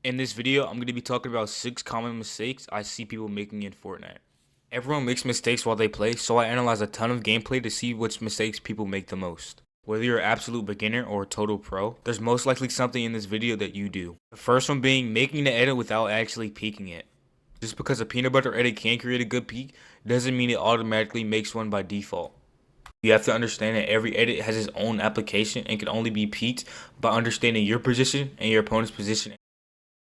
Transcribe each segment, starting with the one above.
In this video, I'm going to be talking about 6 common mistakes I see people making in Fortnite. Everyone makes mistakes while they play, so I analyze a ton of gameplay to see which mistakes people make the most. Whether you're an absolute beginner or a total pro, there's most likely something in this video that you do. The first one being making the edit without actually peeking it. Just because a peanut butter edit can create a good peek, doesn't mean it automatically makes one by default. You have to understand that every edit has its own application and can only be peeked by understanding your position and your opponent's position.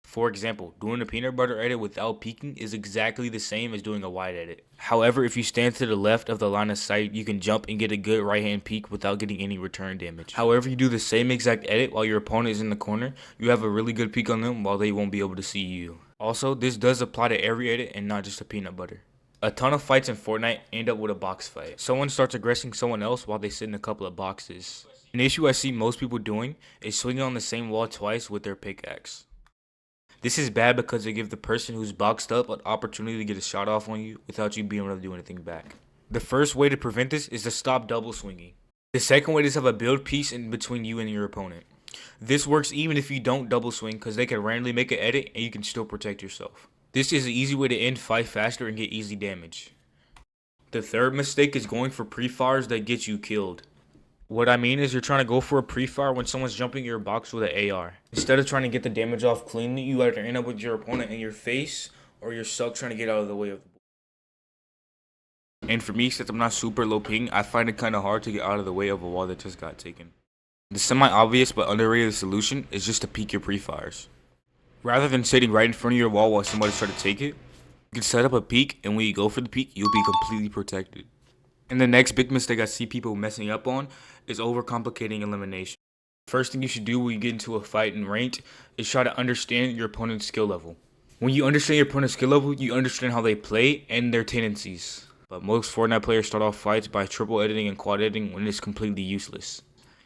For example, doing a peanut butter edit without peeking is exactly the same as doing a wide edit. However, if you stand to the left of the line of sight, you can jump and get a good right hand peek without getting any return damage. However, you do the same exact edit while your opponent is in the corner, you have a really good peek on them while they won't be able to see you. Also, this does apply to every edit and not just a peanut butter. A ton of fights in Fortnite end up with a box fight. Someone starts aggressing someone else while they sit in a couple of boxes. An issue I see most people doing is swinging on the same wall twice with their pickaxe. This is bad because they give the person who's boxed up an opportunity to get a shot off on you without you being able to do anything back. The first way to prevent this is to stop double swinging. The second way is to have a build piece in between you and your opponent. This works even if you don't double swing because they can randomly make an edit and you can still protect yourself. This is an easy way to end fight faster and get easy damage. The third mistake is going for pre-fires that get you killed. What I mean is you're trying to go for a pre-fire when someone's jumping your box with an AR. Instead of trying to get the damage off cleanly, you either end up with your opponent in your face or you're stuck trying to get out of the way of the ball. And for me, since I'm not super low ping, I find it kind of hard to get out of the way of a wall that just got taken. The semi-obvious but underrated solution is just to peek your pre-fires. Rather than sitting right in front of your wall while somebody's trying to take it, you can set up a peek, and when you go for the peek, you'll be completely protected. And the next big mistake I see people messing up on is overcomplicating elimination. First thing you should do when you get into a fight in ranked is try to understand your opponent's skill level. When you understand your opponent's skill level, you understand how they play and their tendencies. But most Fortnite players start off fights by triple editing and quad editing when it's completely useless.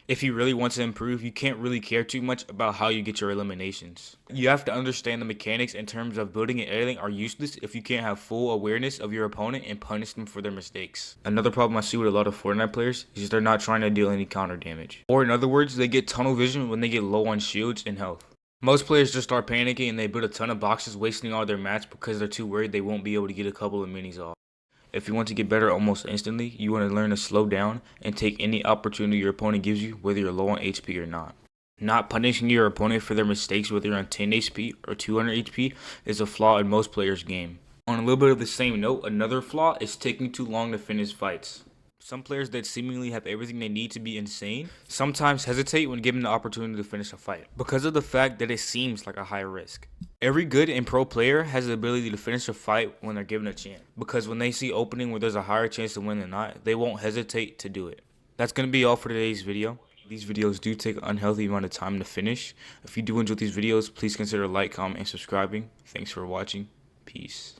If you really want to improve, you can't really care too much about how you get your eliminations. You have to understand the mechanics in terms of building and editing are useless if you can't have full awareness of your opponent and punish them for their mistakes. Another problem I see with a lot of Fortnite players is they're not trying to deal any counter damage. Or in other words, they get tunnel vision when they get low on shields and health. Most players just start panicking and they build a ton of boxes, wasting all their mats because they're too worried they won't be able to get a couple of minis off. If you want to get better almost instantly, you want to learn to slow down and take any opportunity your opponent gives you, whether you're low on HP or not. Not punishing your opponent for their mistakes, whether you're on 10 HP or 200 HP, is a flaw in most players' game. On a little bit of the same note, another flaw is taking too long to finish fights. Some players that seemingly have everything they need to be insane sometimes hesitate when given the opportunity to finish a fight because of the fact that it seems like a high risk. Every good and pro player has the ability to finish a fight when they're given a chance, because when they see opening where there's a higher chance to win than not, they won't hesitate to do it. That's going to be all for today's video. These videos do take an unhealthy amount of time to finish. If you do enjoy these videos, please consider like, comment, and subscribing. Thanks for watching. Peace.